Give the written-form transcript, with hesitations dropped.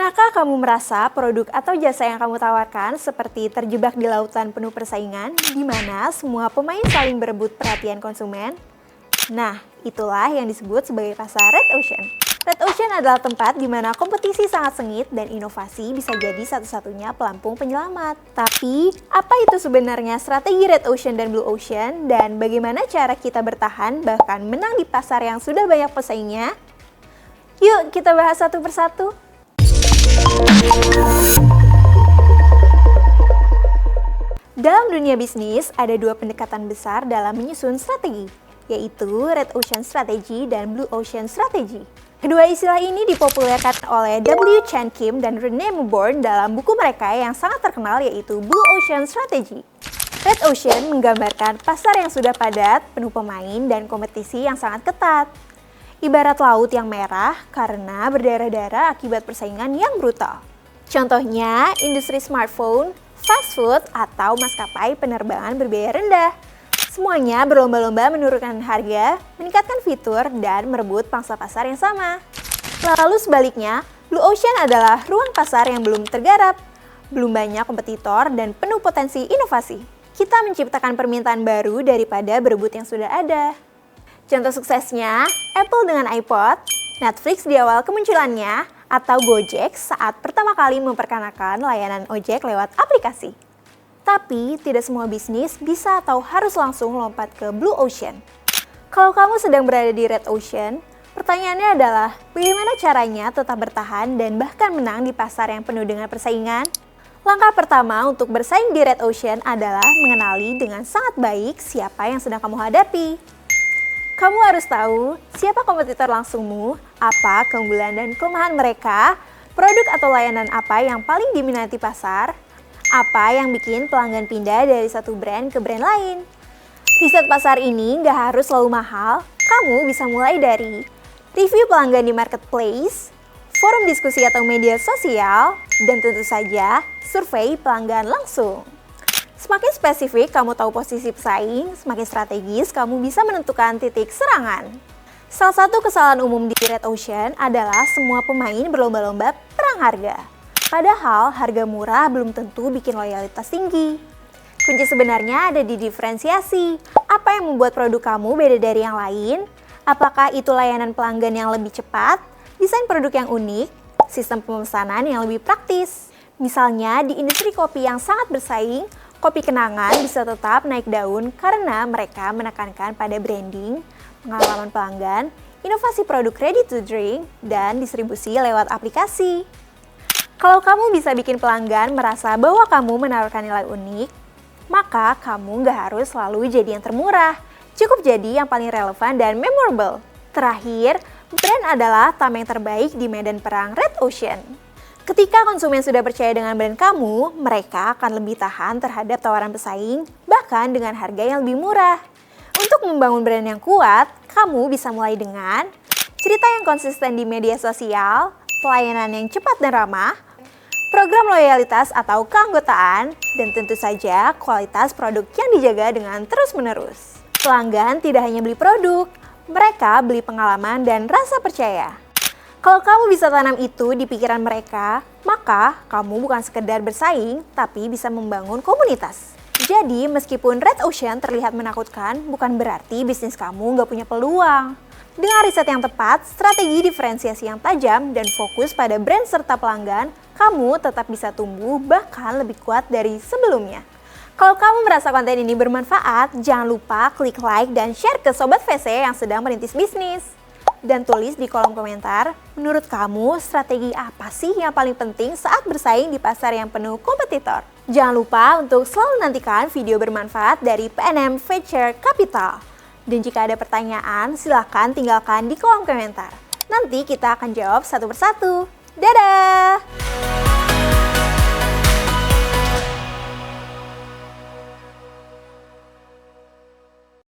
Pernahkah kamu merasa produk atau jasa yang kamu tawarkan seperti terjebak di lautan penuh persaingan, di mana semua pemain saling berebut perhatian konsumen? Nah, itulah yang disebut sebagai pasar Red Ocean. Red Ocean adalah tempat di mana kompetisi sangat sengit dan inovasi bisa jadi satu-satunya pelampung penyelamat. Tapi, apa itu sebenarnya strategi Red Ocean dan Blue Ocean, dan bagaimana cara kita bertahan bahkan menang di pasar yang sudah banyak pesaingnya? Yuk, kita bahas satu persatu. Dalam dunia bisnis, ada dua pendekatan besar dalam menyusun strategi, yaitu Red Ocean Strategy dan Blue Ocean Strategy. Kedua istilah ini dipopulerkan oleh W. Chan Kim dan Rene Moubourn dalam buku mereka yang sangat terkenal, yaitu Blue Ocean Strategy. Red Ocean menggambarkan pasar yang sudah padat, penuh pemain, dan kompetisi yang sangat ketat. Ibarat laut yang merah karena berdarah-darah akibat persaingan yang brutal. Contohnya, industri smartphone, fast food, atau maskapai penerbangan berbiaya rendah. Semuanya berlomba-lomba menurunkan harga, meningkatkan fitur, dan merebut pangsa pasar yang sama. Lalu sebaliknya, Blue Ocean adalah ruang pasar yang belum tergarap, belum banyak kompetitor, dan penuh potensi inovasi. Kita menciptakan permintaan baru daripada berebut yang sudah ada. Contoh suksesnya, Apple dengan iPod, Netflix di awal kemunculannya, atau Gojek saat pertama kali memperkenalkan layanan ojek lewat aplikasi. Tapi, tidak semua bisnis bisa atau harus langsung lompat ke Blue Ocean. Kalau kamu sedang berada di Red Ocean, pertanyaannya adalah bagaimana caranya tetap bertahan dan bahkan menang di pasar yang penuh dengan persaingan? Langkah pertama untuk bersaing di Red Ocean adalah mengenali dengan sangat baik siapa yang sedang kamu hadapi. Kamu harus tahu siapa kompetitor langsungmu, apa keunggulan dan kelemahan mereka, produk atau layanan apa yang paling diminati pasar, apa yang bikin pelanggan pindah dari satu brand ke brand lain. Riset pasar ini nggak harus selalu mahal, kamu bisa mulai dari review pelanggan di marketplace, forum diskusi atau media sosial, dan tentu saja survei pelanggan langsung. Semakin spesifik kamu tahu posisi pesaing, semakin strategis kamu bisa menentukan titik serangan. Salah satu kesalahan umum di Red Ocean adalah semua pemain berlomba-lomba perang harga. Padahal harga murah belum tentu bikin loyalitas tinggi. Kunci sebenarnya ada di diferensiasi. Apa yang membuat produk kamu beda dari yang lain? Apakah itu layanan pelanggan yang lebih cepat, desain produk yang unik, sistem pemesanan yang lebih praktis? Misalnya di industri kopi yang sangat bersaing, kopi kenangan bisa tetap naik daun karena mereka menekankan pada branding, pengalaman pelanggan, inovasi produk ready to drink, dan distribusi lewat aplikasi. Kalau kamu bisa bikin pelanggan merasa bahwa kamu menawarkan nilai unik, maka kamu nggak harus selalu jadi yang termurah. Cukup jadi yang paling relevan dan memorable. Terakhir, brand adalah tameng terbaik di medan perang Red Ocean. Ketika konsumen sudah percaya dengan brand kamu, mereka akan lebih tahan terhadap tawaran pesaing, bahkan dengan harga yang lebih murah. Untuk membangun brand yang kuat, kamu bisa mulai dengan cerita yang konsisten di media sosial, pelayanan yang cepat dan ramah, program loyalitas atau keanggotaan, dan tentu saja kualitas produk yang dijaga dengan terus-menerus. Pelanggan tidak hanya beli produk, mereka beli pengalaman dan rasa percaya. Kalau kamu bisa tanam itu di pikiran mereka, maka kamu bukan sekedar bersaing, tapi bisa membangun komunitas. Jadi, meskipun Red Ocean terlihat menakutkan, bukan berarti bisnis kamu nggak punya peluang. Dengan riset yang tepat, strategi diferensiasi yang tajam, dan fokus pada brand serta pelanggan, kamu tetap bisa tumbuh bahkan lebih kuat dari sebelumnya. Kalau kamu merasa konten ini bermanfaat, jangan lupa klik like dan share ke Sobat VC yang sedang merintis bisnis. Dan tulis di kolom komentar, menurut kamu strategi apa sih yang paling penting saat bersaing di pasar yang penuh kompetitor? Jangan lupa untuk selalu nantikan video bermanfaat dari PNM Venture Capital. Dan jika ada pertanyaan, silahkan tinggalkan di kolom komentar. Nanti kita akan jawab satu persatu. Dadah!